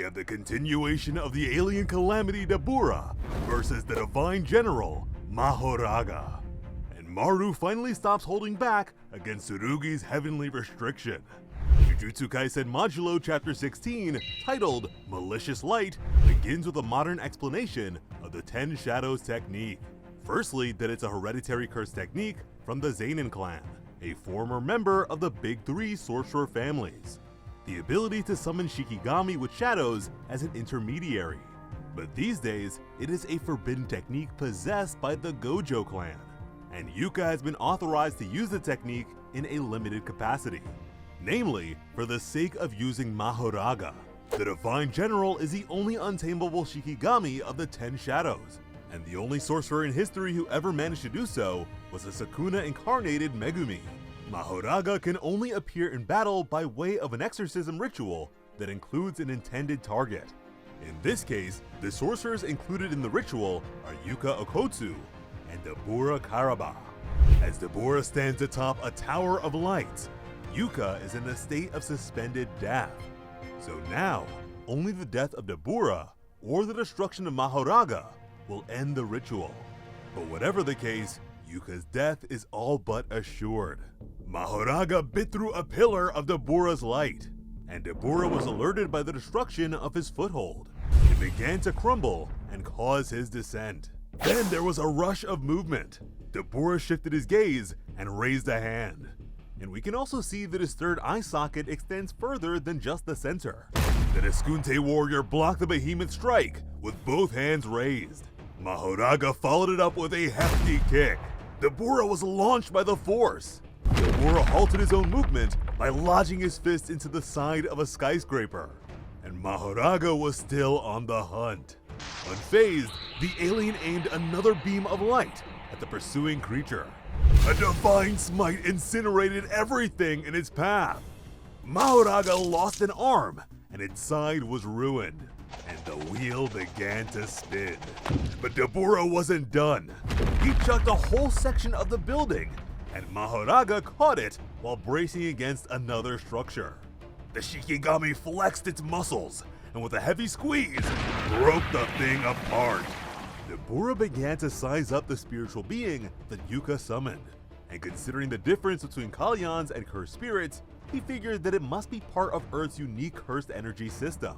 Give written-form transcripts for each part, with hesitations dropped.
have the continuation of the alien calamity Dabura versus the divine general Mahoraga. And Maru finally stops holding back against Tsurugi's heavenly restriction. Jujutsu Kaisen Modulo Chapter 16, titled Malicious Light, begins with a modern explanation of the 10 Shadows technique. Firstly, that it's a hereditary curse technique from the Zenin clan, a former member of the big three sorcerer families. The ability to summon Shikigami with shadows as an intermediary. But these days, it is a forbidden technique possessed by the Gojo clan, and Yuka has been authorized to use the technique in a limited capacity. Namely, for the sake of using Mahoraga. The Divine General is the only untamable Shikigami of the 10 Shadows, and the only sorcerer in history who ever managed to do so was a Sukuna incarnated Megumi. Mahoraga can only appear in battle by way of an exorcism ritual that includes an intended target. In this case, the sorcerers included in the ritual are Yuka Okkotsu and Dabura Karaba. As Dabura stands atop a tower of light, Yuka is in a state of suspended death. So now, only the death of Dabura or the destruction of Mahoraga will end the ritual. But whatever the case, Yuka's death is all but assured. Mahoraga bit through a pillar of Dabura's light, and Dabura was alerted by the destruction of his foothold. It began to crumble and cause his descent. Then there was a rush of movement. Dabura shifted his gaze and raised a hand. And we can also see that his third eye socket extends further than just the center. The Eskunte warrior blocked the behemoth strike with both hands raised. Mahoraga followed it up with a hefty kick. Dabura was launched by the force. Dabura halted his own movement by lodging his fist into the side of a skyscraper. And Mahoraga was still on the hunt. Unfazed, the alien aimed another beam of light at the pursuing creature. A divine smite incinerated everything in its path. Mahoraga lost an arm, and its side was ruined, and the wheel began to spin. But Dabura wasn't done. He chucked a whole section of the building, and Mahoraga caught it while bracing against another structure. The Shikigami flexed its muscles, and with a heavy squeeze, broke the thing apart. Dabura began to size up the spiritual being that Yuka summoned, and considering the difference between Kalyans and cursed spirits, he figured that it must be part of Earth's unique cursed energy system.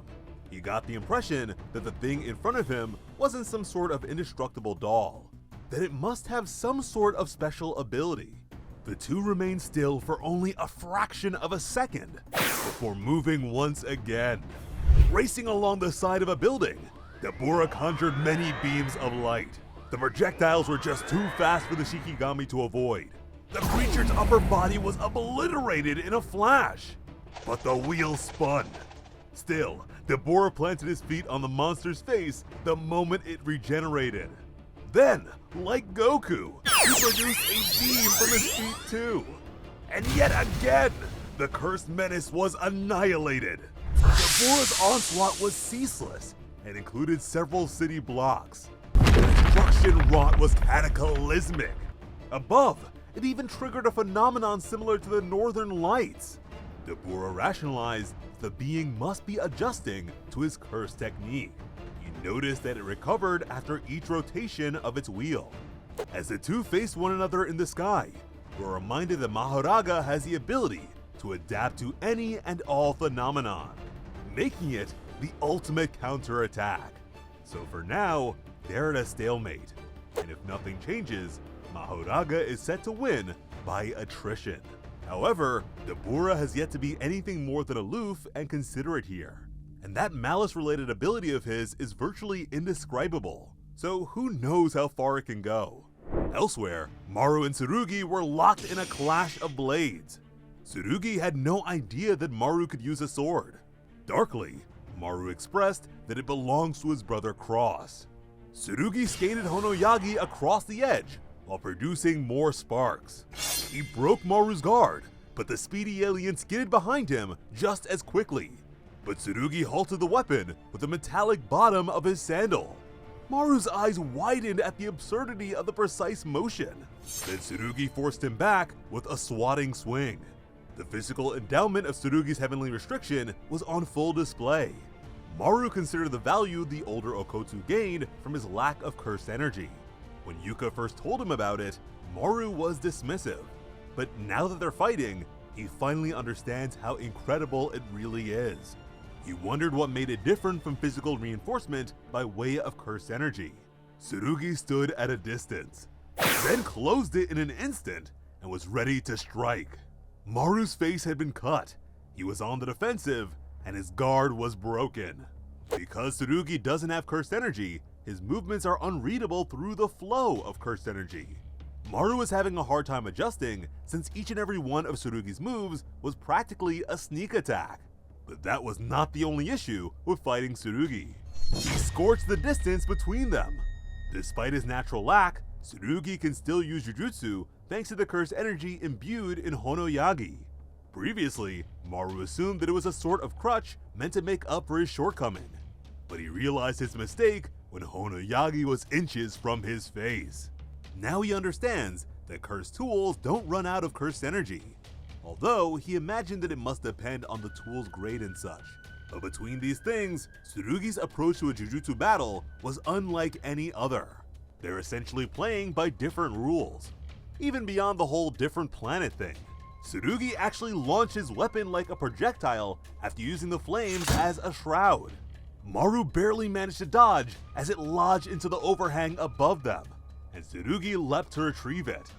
He got the impression that the thing in front of him wasn't some sort of indestructible doll, that it must have some sort of special ability. The two remained still for only a fraction of a second before moving once again. Racing along the side of a building, Dabura conjured many beams of light. The projectiles were just too fast for the Shikigami to avoid. The creature's upper body was obliterated in a flash, but the wheel spun. Still, Dabura planted his feet on the monster's face the moment it regenerated. Then, like Goku, he produced a beam from his feet too. And yet again, the cursed menace was annihilated. Dabura's onslaught was ceaseless and included several city blocks. The destruction wrought was cataclysmic. Above, it even triggered a phenomenon similar to the Northern Lights. Dabura rationalized the being must be adjusting to his curse technique. He noticed that it recovered after each rotation of its wheel. As the two faced one another in the sky, we're reminded that Mahoraga has the ability to adapt to any and all phenomenon, making it the ultimate counterattack. So for now, they're at a stalemate, and if nothing changes, Mahoraga is set to win by attrition. However, Dabura has yet to be anything more than aloof and considerate here, and that malice-related ability of his is virtually indescribable, so who knows how far it can go. Elsewhere, Maru and Tsurugi were locked in a clash of blades. Tsurugi had no idea that Maru could use a sword. Darkly, Maru expressed that it belongs to his brother Cross. Tsurugi skated Honoyagi across the edge while producing more sparks. He broke Maru's guard, but the speedy alien skidded behind him just as quickly. But Tsurugi halted the weapon with the metallic bottom of his sandal. Maru's eyes widened at the absurdity of the precise motion. Then Tsurugi forced him back with a swatting swing. The physical endowment of Tsurugi's heavenly restriction was on full display. Maru considered the value the older Okkotsu gained from his lack of cursed energy. When Yuka first told him about it, Maru was dismissive. But now that they're fighting, he finally understands how incredible it really is. He wondered what made it different from physical reinforcement by way of cursed energy. Tsurugi stood at a distance, then closed it in an instant and was ready to strike. Maru's face had been cut, he was on the defensive, and his guard was broken. Because Tsurugi doesn't have cursed energy, his movements are unreadable through the flow of cursed energy. Maru was having a hard time adjusting since each and every one of Tsurugi's moves was practically a sneak attack. But that was not the only issue with fighting Tsurugi. He scorched the distance between them. Despite his natural lack, Tsurugi can still use Jujutsu thanks to the cursed energy imbued in Honoyagi. Previously, Maru assumed that it was a sort of crutch meant to make up for his shortcoming. But he realized his mistake when Honoyagi was inches from his face. Now he understands that cursed tools don't run out of cursed energy. Although he imagined that it must depend on the tool's grade and such. But between these things, Tsurugi's approach to a Jujutsu battle was unlike any other. They're essentially playing by different rules. Even beyond the whole different planet thing, Tsurugi actually launched his weapon like a projectile after using the flames as a shroud. Maru barely managed to dodge as it lodged into the overhang above them, and Tsurugi leapt to retrieve it.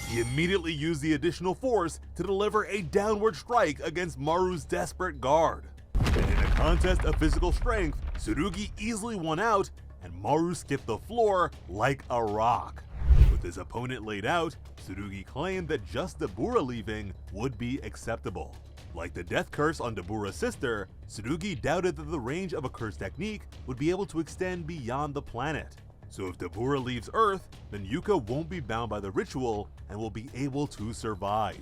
He immediately used the additional force to deliver a downward strike against Maru's desperate guard. And in a contest of physical strength, Tsurugi easily won out, and Maru skipped the floor like a rock. With his opponent laid out, Tsurugi claimed that just Dabura leaving would be acceptable. Like the death curse on Dabura's sister, Tsurugi doubted that the range of a curse technique would be able to extend beyond the planet. So if Dabura leaves Earth, then Yuka won't be bound by the ritual and will be able to survive.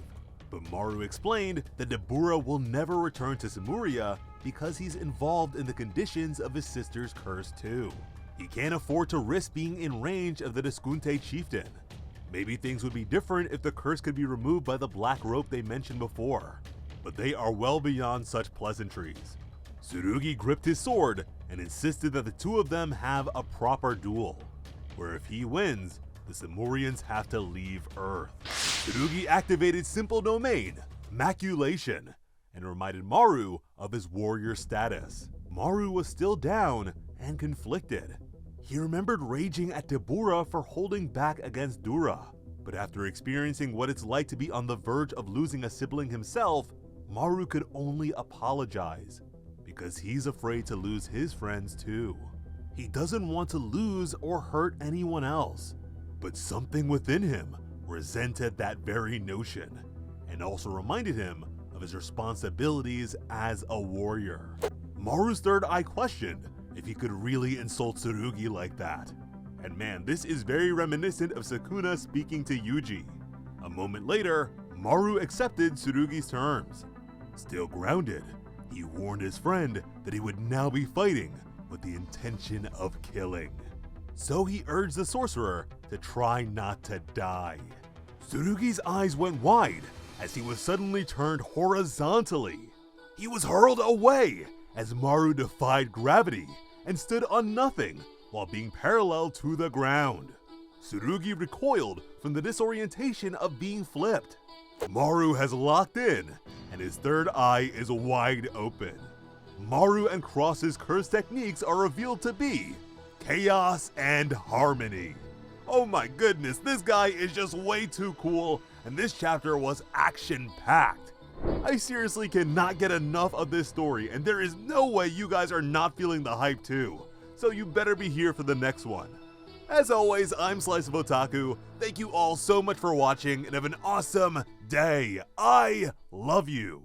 But Maru explained that Dabura will never return to Samuria because he's involved in the conditions of his sister's curse too. He can't afford to risk being in range of the Deskunte chieftain. Maybe things would be different if the curse could be removed by the black rope they mentioned before. But they are well beyond such pleasantries. Tsurugi gripped his sword and insisted that the two of them have a proper duel, where if he wins, the Samurians have to leave Earth. Tsurugi activated Simple Domain, Maculation, and reminded Maru of his warrior status. Maru was still down and conflicted. He remembered raging at Dabura for holding back against Dura, but after experiencing what it's like to be on the verge of losing a sibling himself, Maru could only apologize, because he's afraid to lose his friends too. He doesn't want to lose or hurt anyone else, but something within him resented that very notion, and also reminded him of his responsibilities as a warrior. Maru's third eye questioned if he could really insult Tsurugi like that. And man, this is very reminiscent of Sukuna speaking to Yuji. A moment later, Maru accepted Tsurugi's terms. Still grounded, he warned his friend that he would now be fighting with the intention of killing. So he urged the sorcerer to try not to die. Tsurugi's eyes went wide as he was suddenly turned horizontally. He was hurled away as Maru defied gravity and stood on nothing while being parallel to the ground. Tsurugi recoiled from the disorientation of being flipped. Maru has locked in, and his third eye is wide open. Maru and Cross's curse techniques are revealed to be chaos and harmony. Oh my goodness, this guy is just way too cool, and this chapter was action-packed. I seriously cannot get enough of this story, and there is no way you guys are not feeling the hype too, so you better be here for the next one. As always, I'm Slice of Otaku. Thank you all so much for watching, and have an awesome day. I love you.